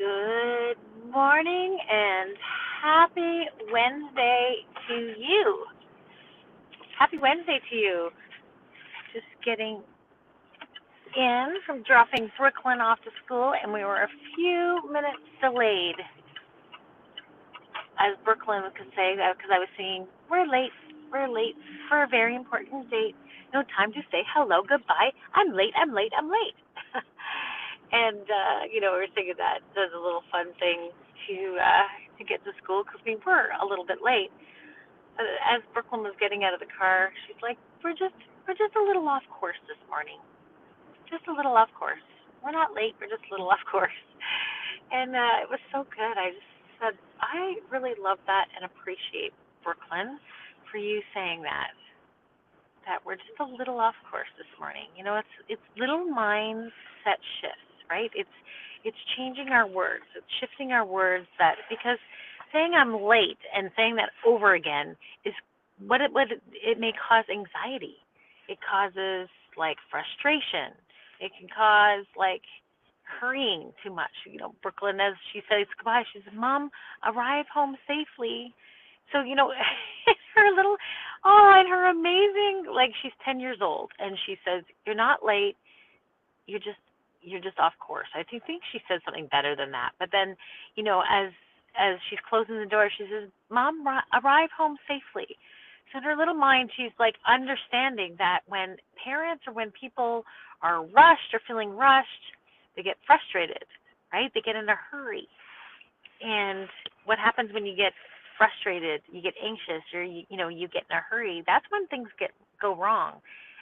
Good morning and happy Wednesday to you. Happy Wednesday to you. Just getting in from dropping Brooklyn off to school, and we were a few minutes delayed, as Brooklyn could say, because I was saying, we're late for a very important date. No time to say hello, goodbye. I'm late, I'm late, I'm late. And we were thinking that does a little fun thing to get to school because we were a little bit late. As Brooklyn was getting out of the car, she's like, "We're just a little off course this morning. Just a little off course. We're not late. We're just a little off course." And it was so good. I just said, I really love that and appreciate Brooklyn for you saying that we're just a little off course this morning. It's little mindset shifts, right? It's changing our words. It's shifting our words that because saying I'm late and saying that over again is what it may cause anxiety. It causes like frustration. It can cause like hurrying too much. Brooklyn, as she says goodbye, she says, "Mom, arrive home safely." So, her little, and her amazing, like she's 10 years old, and she says, "You're not late. You're just off course." I think she says something better than that. But then, as she's closing the door, she says, "Mom, arrive home safely." So in her little mind, she's like understanding that when parents or when people are rushed or feeling rushed, they get frustrated, right? They get in a hurry. And what happens when you get frustrated, you get anxious, or you get in a hurry? That's when things go wrong.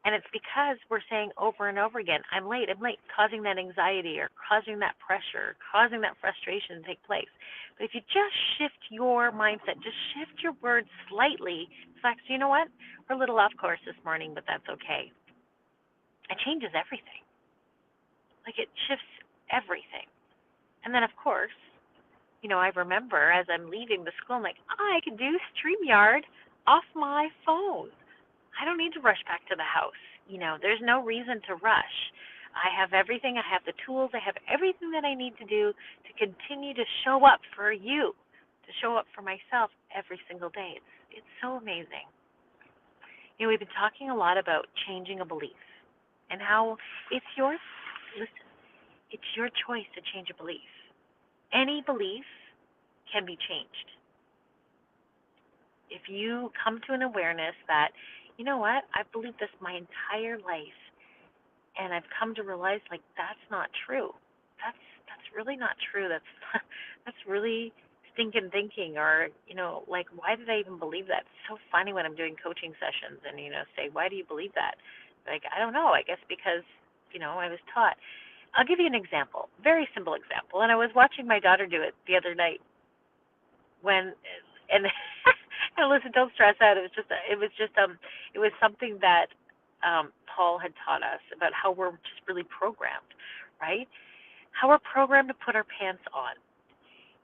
And it's because we're saying over and over again, I'm late, causing that anxiety or causing that pressure, causing that frustration to take place. But if you just shift your mindset, just shift your words slightly, it's like, so you know what? We're a little off course this morning, but that's okay. It changes everything. Like it shifts everything. And then, of course, I remember as I'm leaving the school, I'm like, I can do StreamYard off my phone. I don't need to rush back to the house. There's no reason to rush. I have everything. I have the tools. I have everything that I need to do to continue to show up for you, to show up for myself every single day. It's so amazing. We've been talking a lot about changing a belief and how it's your, listen, it's your choice to change a belief. Any belief can be changed. If you come to an awareness that, you know what, I've believed this my entire life, and I've come to realize like that's not true. That's really not true. That's really stinking thinking, or like why did I even believe that? It's so funny when I'm doing coaching sessions and say, why do you believe that? Like, I don't know. I guess because I was taught. I'll give you an example, very simple example, and I was watching my daughter do it the other night when and and listen, don't stress out. It was something that Paul had taught us about how we're just really programmed, right? How we're programmed to put our pants on.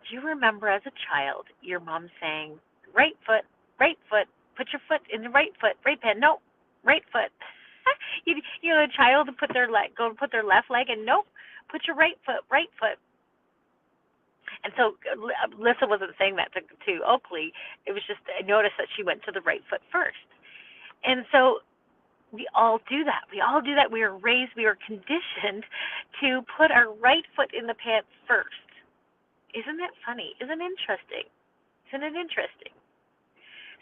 Do you remember as a child your mom saying, right foot, put your foot in the right foot, right pant, no, right foot. A child to go and put their left leg, and nope, put your right foot, right foot. And so Lissa wasn't saying that to Oakley. It was just I noticed that she went to the right foot first. And so we all do that. We all do that. We are raised, we are conditioned to put our right foot in the pants first. Isn't that funny? Isn't it interesting? Isn't it interesting?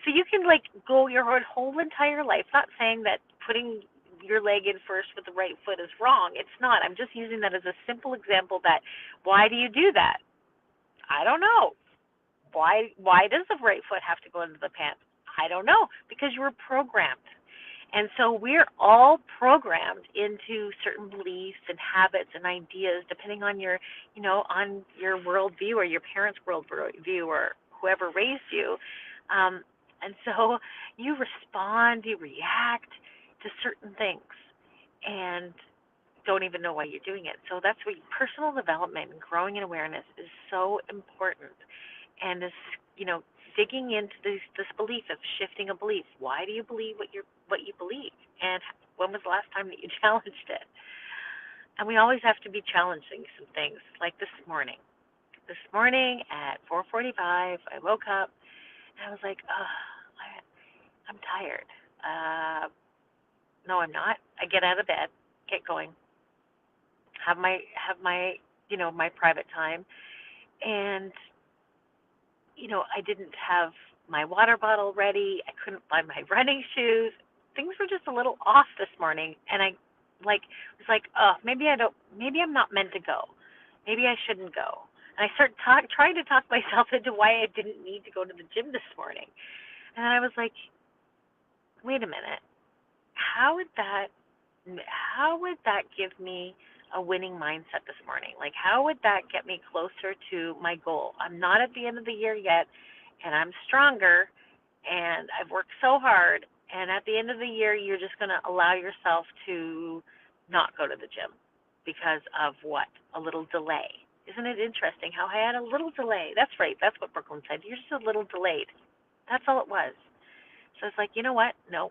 So you can go your whole entire life, not saying that putting your leg in first with the right foot is wrong. It's not. I'm just using that as a simple example that why do you do that? I don't know. Why does the right foot have to go into the pants? I don't know, because you were programmed. And so we're all programmed into certain beliefs and habits and ideas depending on your, on your worldview or your parents' worldview or whoever raised you. And so you respond, you react to certain things and don't even know why you're doing it. So that's why personal development and growing in awareness is so important. And this, digging into this belief of shifting a belief. Why do you believe what you believe? And when was the last time that you challenged it? And we always have to be challenging some things, like this morning. this morning at 4:45. I woke up and I was like, I'm tired. No, I'm not. I get out of bed, get going, have my my private time, and I didn't have my water bottle ready. I couldn't find my running shoes. Things were just a little off this morning, and I was like, oh, maybe I'm not meant to go. Maybe I shouldn't go. And I started trying to talk myself into why I didn't need to go to the gym this morning. And then I was like, wait a minute. How would that how would that give me a winning mindset this morning? Like, how would that get me closer to my goal? I'm not at the end of the year yet, and I'm stronger, and I've worked so hard. And at the end of the year, you're just going to allow yourself to not go to the gym because of what? A little delay. Isn't it interesting how I had a little delay? That's right. That's what Brooklyn said. You're just a little delayed. That's all it was. So it's like, you know what? No,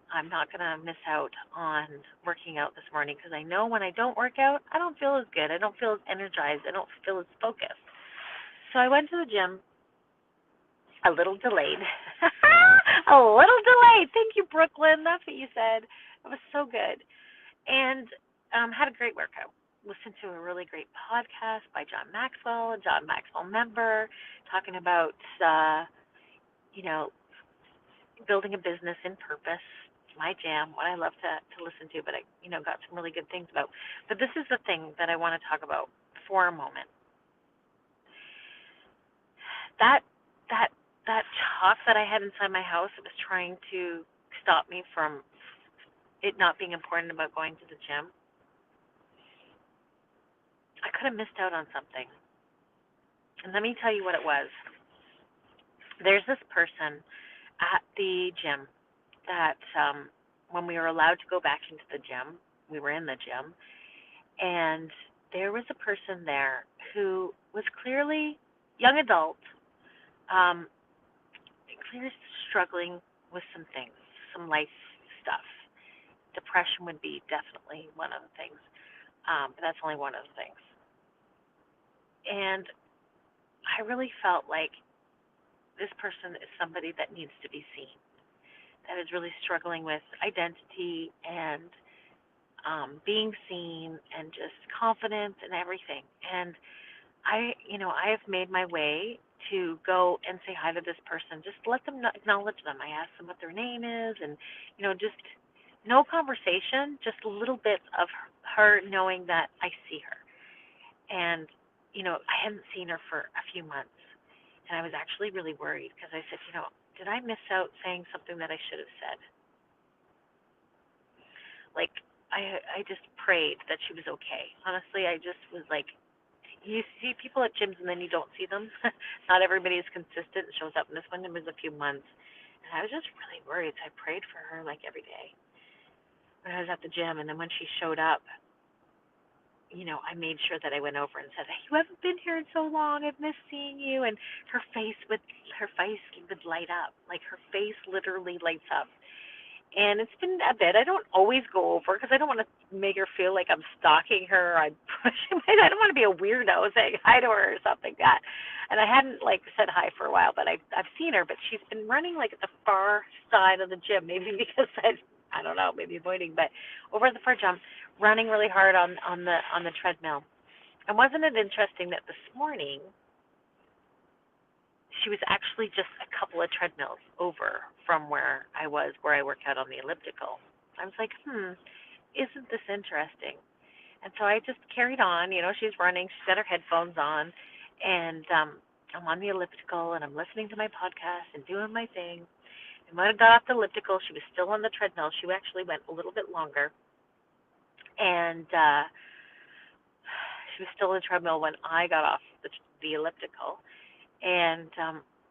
I'm not going to miss out on working out this morning because I know when I don't work out, I don't feel as good. I don't feel as energized. I don't feel as focused. So I went to the gym a little delayed. A little delayed. Thank you, Brooklyn. That's what you said. It was so good. And had a great workout. Listened to a really great podcast by John Maxwell, a John Maxwell member, talking about, you know, building a business in purpose. My jam, what I love to listen to, but I, got some really good things about. But this is the thing that I want to talk about for a moment. That that that talk that I had inside my house, it was trying to stop me from it not being important about going to the gym. I could have missed out on something. And let me tell you what it was. There's this person at the gym that when we were allowed to go back into the gym, we were in the gym, and there was a person there who was clearly young adult, um, clearly struggling with some things, some life stuff. Depression would be definitely one of the things, but that's only one of the things. And I really felt like this person is somebody that needs to be seen, that is really struggling with identity and being seen and just confidence and everything. And I have made my way to go and say hi to this person, just let them acknowledge them. I ask them what their name is, and just no conversation, just a little bit of her knowing that I see her. And I hadn't seen her for a few months, and I was actually really worried because I said, did I miss out saying something that I should have said? Like, I just prayed that she was okay. Honestly, I just was like, you see people at gyms and then you don't see them. Not everybody is consistent and shows up. And this one was a few months. And I was just really worried. So I prayed for her like every day when I was at the gym. And then when she showed up, I made sure that I went over and said, hey, you haven't been here in so long. I've missed seeing you. And her face would light up. Like her face literally lights up. And it's been a bit. I don't always go over because I don't want to make her feel like I'm stalking her. I'm pushing. I don't want to be a weirdo saying hi to her or something like that. And I hadn't said hi for a while, but I've seen her. But she's been running at the far side of the gym, maybe because I don't know, maybe avoiding, but over at the far jump, running really hard on the treadmill. And wasn't it interesting that this morning she was actually just a couple of treadmills over from where I work out on the elliptical. I was like, isn't this interesting? And so I just carried on. She's running. She's got her headphones on. And I'm on the elliptical, and I'm listening to my podcast and doing my thing. And when I got off the elliptical, she was still on the treadmill. She actually went a little bit longer. And she was still on the treadmill when I got off the elliptical. And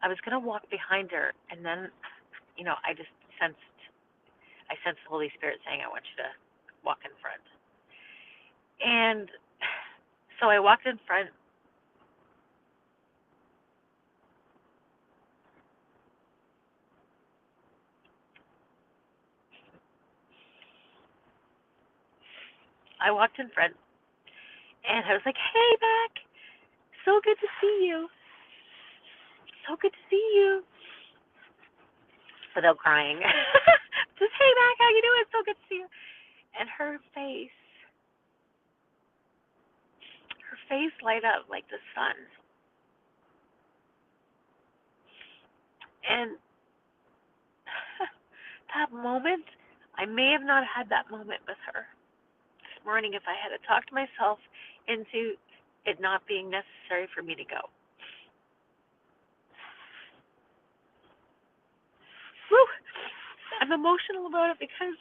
I was going to walk behind her, and then, I just sensed the Holy Spirit saying, I want you to walk in front. And so I walked in front. I walked in front, and I was like, hey, back. So good to see you. So good to see you. Without crying. Just, hey, Mac, how you doing? So good to see you. And her face light up like the sun. And that moment, I may have not had that moment with her this morning if I had talked myself into it not being necessary for me to go. Whew. I'm emotional about it because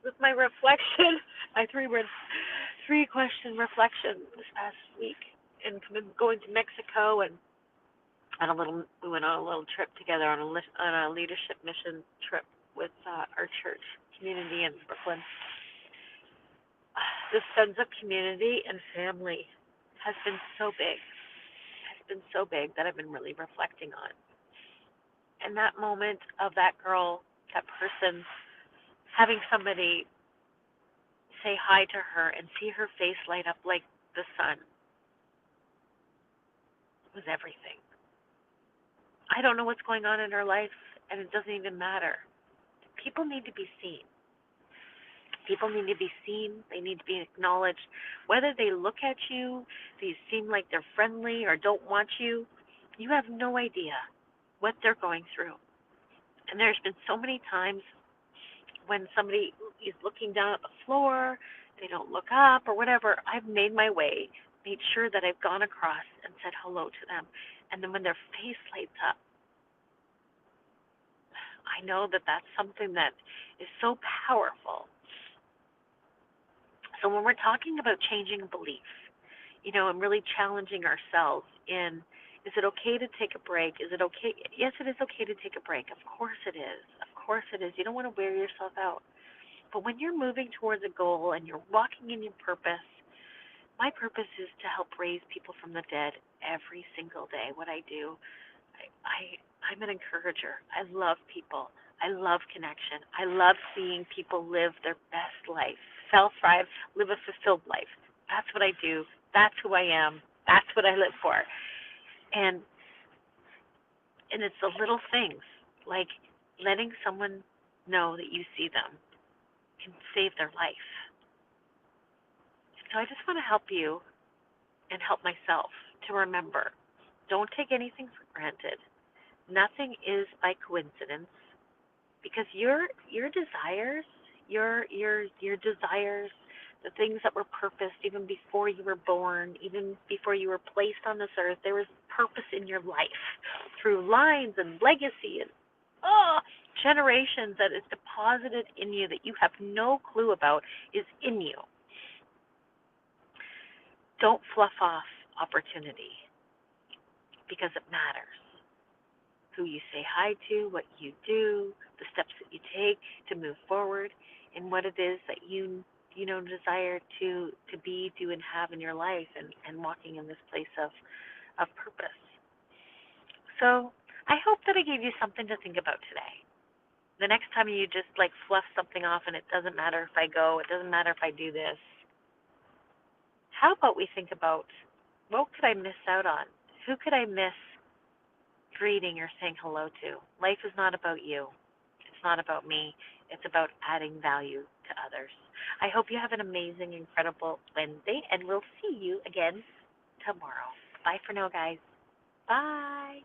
with my reflection, my three question reflection this past week, and going to Mexico and we went on a little trip together on a leadership mission trip with our church community in Brooklyn. This sense of community and family has been so big, that I've been really reflecting on. And that moment of that girl, that person, having somebody say hi to her and see her face light up like the sun was everything. I don't know what's going on in her life, and it doesn't even matter. People need to be seen. People need to be seen. They need to be acknowledged. Whether they look at you, they seem like they're friendly or don't want you, you have no idea what they're going through. And there's been so many times when somebody is looking down at the floor, they don't look up or whatever, I've made my way, made sure that I've gone across and said hello to them. And then when their face lights up, I know that that's something that is so powerful. So when we're talking about changing a belief, and really challenging ourselves in, is it okay to take a break? Is it okay? Yes, it is okay to take a break. Of course it is. Of course it is. You don't want to wear yourself out. But when you're moving towards a goal and you're walking in your purpose, my purpose is to help raise people from the dead every single day. What I do, I'm an encourager. I love people. I love connection. I love seeing people live their best life, thrive, live a fulfilled life. That's what I do. That's who I am. That's what I live for. And it's the little things like letting someone know that you see them can save their life. So I just want to help you and help myself to remember, don't take anything for granted. Nothing is by coincidence, because your desires, your desires, the things that were purposed even before you were born, even before you were placed on this earth, there was purpose in your life through lines and legacy and generations that is deposited in you that you have no clue about is in you. Don't fluff off opportunity because it matters. Who you say hi to, what you do, the steps that you take to move forward, and what it is that you desire to be, do, and have in your life, and walking in this place of purpose. So I hope that I gave you something to think about today. The next time you just like fluff something off and it doesn't matter if I go, it doesn't matter if I do this, how about we think about, what could I miss out on? Who could I miss greeting or saying hello to? Life is not about you. It's not about me. It's about adding value to others. I hope you have an amazing, incredible Wednesday, and we'll see you again tomorrow. Bye for now, guys. Bye.